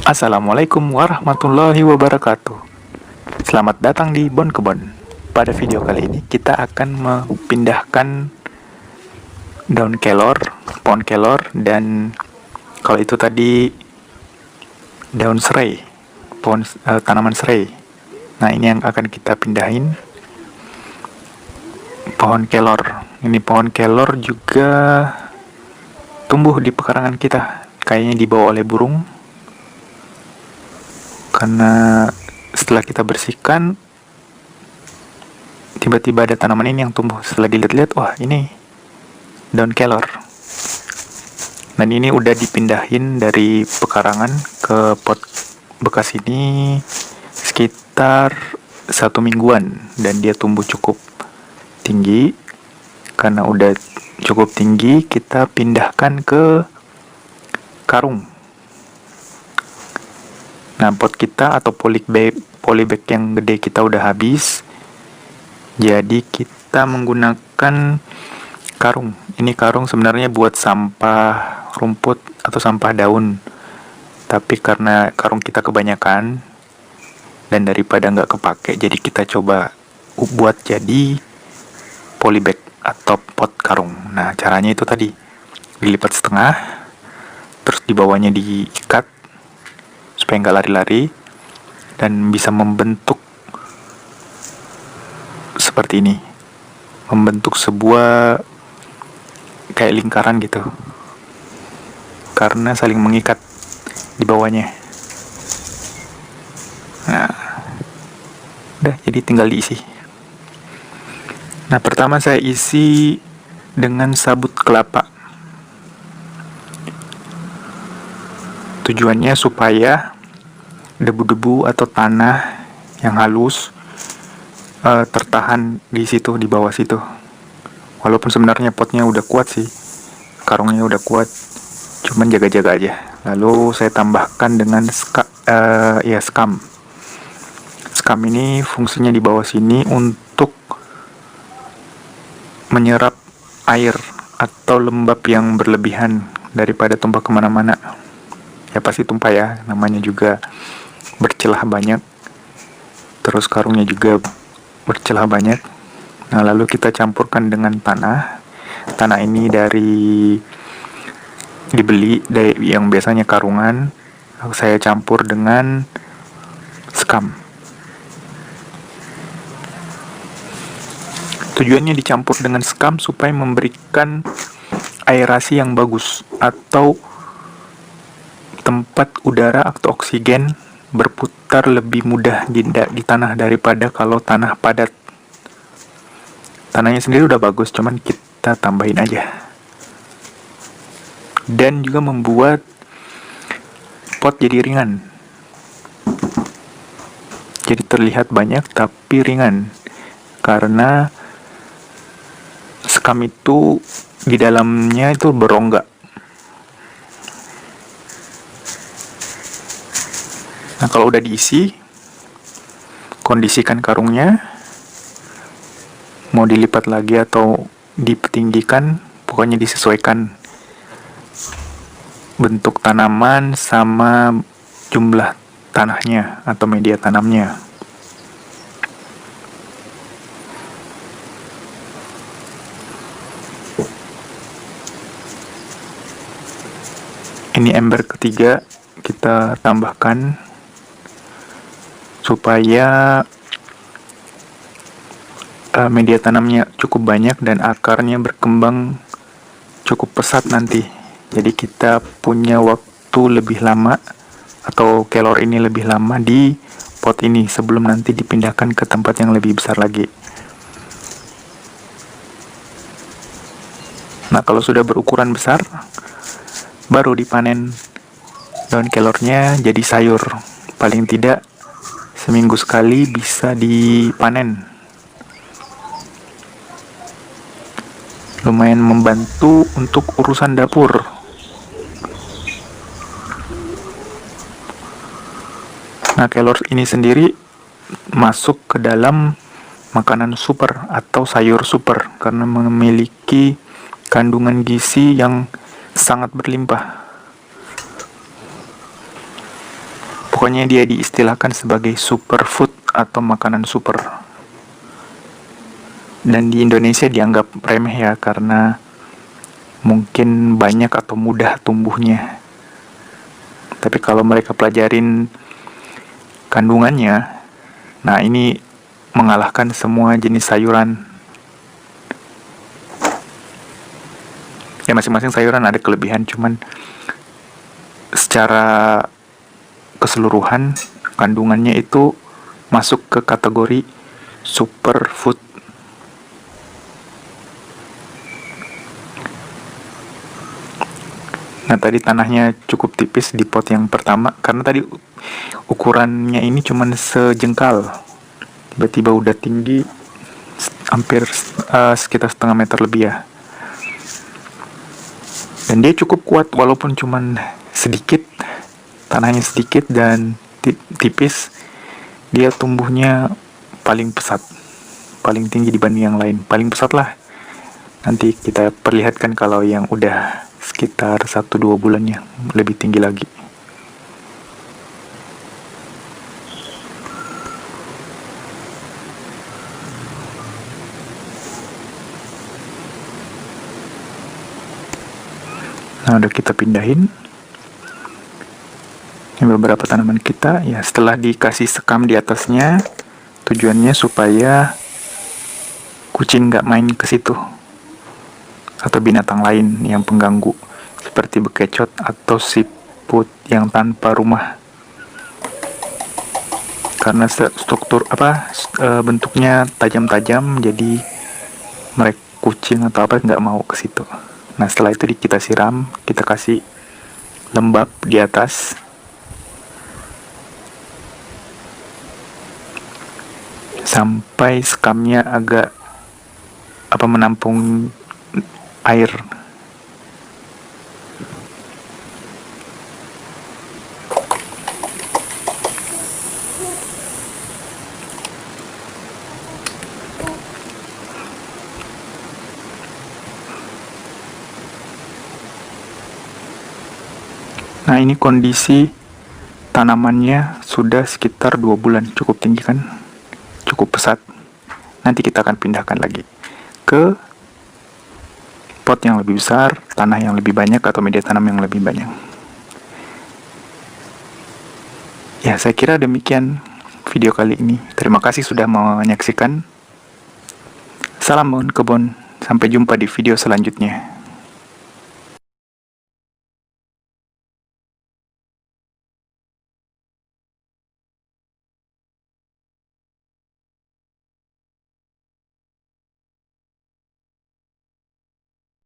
Assalamualaikum warahmatullahi wabarakatuh. Selamat datang di Bon Kebon. Pada video kali ini kita akan memindahkan daun kelor, pohon kelor, dan kalau itu tadi daun serai, tanaman serai. Nah, ini yang akan kita pindahin. Pohon kelor. Ini pohon kelor juga tumbuh di pekarangan kita. Kayaknya dibawa oleh burung. Karena setelah kita bersihkan, tiba-tiba ada tanaman ini yang tumbuh. Setelah dilihat-lihat, wah ini daun kelor. Dan ini udah dipindahin dari pekarangan ke pot bekas ini sekitar 1 mingguan. Dan dia tumbuh cukup tinggi. Karena udah cukup tinggi, kita pindahkan ke karung. Nah, pot kita atau polybag yang gede kita udah habis. Jadi kita menggunakan karung. Ini karung sebenarnya buat sampah rumput atau sampah daun. Tapi karena karung kita kebanyakan dan daripada nggak kepake, jadi kita coba buat jadi polybag atau pot karung. Nah, caranya itu tadi. Dilipat setengah, terus di bawahnya diikat supaya nggak lari-lari dan bisa membentuk seperti ini, membentuk sebuah kayak lingkaran gitu karena saling mengikat di bawahnya. Nah, udah, jadi tinggal diisi. Nah, pertama saya isi dengan sabut kelapa. Tujuannya supaya debu-debu atau tanah yang halus tertahan di situ, di bawah situ. Walaupun sebenarnya potnya udah kuat sih, karungnya udah kuat, cuman jaga-jaga aja. Lalu saya tambahkan dengan skam. Skam ini fungsinya di bawah sini untuk menyerap air atau lembab yang berlebihan daripada tumpah kemana-mana. Ya pasti tumpah ya, namanya juga bercelah banyak, terus karungnya juga bercelah banyak. Nah, lalu kita campurkan dengan tanah ini dibeli dari yang biasanya karungan. Saya campur dengan skam. Tujuannya dicampur dengan skam supaya memberikan aerasi yang bagus atau tempat udara atau oksigen berputar lebih mudah di tanah daripada kalau tanah padat. Tanahnya sendiri udah bagus, cuman kita tambahin aja. Dan juga membuat pot jadi ringan. Jadi terlihat banyak tapi ringan. Karena skam itu di dalamnya itu berongga. Nah, kalau udah diisi, kondisikan karungnya, mau dilipat lagi atau ditinggikan, pokoknya disesuaikan bentuk tanaman sama jumlah tanahnya atau media tanamnya. Ini ember ketiga kita tambahkan supaya media tanamnya cukup banyak dan akarnya berkembang cukup pesat nanti. Jadi kita punya waktu lebih lama atau kelor ini lebih lama di pot ini sebelum nanti dipindahkan ke tempat yang lebih besar lagi. Nah, kalau sudah berukuran besar, baru dipanen daun kelornya jadi sayur. Paling tidak seminggu sekali bisa dipanen. Lumayan membantu untuk urusan dapur. Nah, kelor ini sendiri masuk ke dalam makanan super atau sayur super karena memiliki kandungan gizi yang sangat berlimpah. Pokoknya dia diistilahkan sebagai superfood atau makanan super. Dan di Indonesia dianggap remeh ya, karena mungkin banyak atau mudah tumbuhnya. Tapi kalau mereka pelajarin kandungannya, nah ini mengalahkan semua jenis sayuran. Ya masing-masing sayuran ada kelebihan, cuman secara keseluruhan kandungannya itu masuk ke kategori superfood. Nah tadi tanahnya cukup tipis di pot yang pertama, karena tadi ukurannya ini cuman sejengkal, tiba-tiba udah tinggi hampir sekitar setengah meter lebih ya. Dan dia cukup kuat walaupun cuman sedikit, tanahnya sedikit dan tipis, dia tumbuhnya paling pesat, paling tinggi dibanding yang lain, paling pesat lah. Nanti kita perlihatkan kalau yang udah sekitar 1-2 bulannya lebih tinggi lagi. Nah udah kita pindahin. Ini beberapa tanaman kita ya, setelah dikasih sekam di atasnya, tujuannya supaya kucing nggak main ke situ atau binatang lain yang pengganggu seperti bekecot atau siput yang tanpa rumah, karena struktur bentuknya tajam-tajam, jadi mereka kucing atau apa nggak mau ke situ. Nah setelah itu kita siram, kita kasih lembab di atas. Sampai skamnya agak menampung air. Nah ini kondisi tanamannya sudah sekitar 2 bulan, cukup tinggi kan, cukup pesat. Nanti kita akan pindahkan lagi ke pot yang lebih besar, tanah yang lebih banyak, atau media tanam yang lebih banyak. Ya saya kira demikian video kali ini. Terima kasih sudah menyaksikan. Salam kebun, sampai jumpa di video selanjutnya.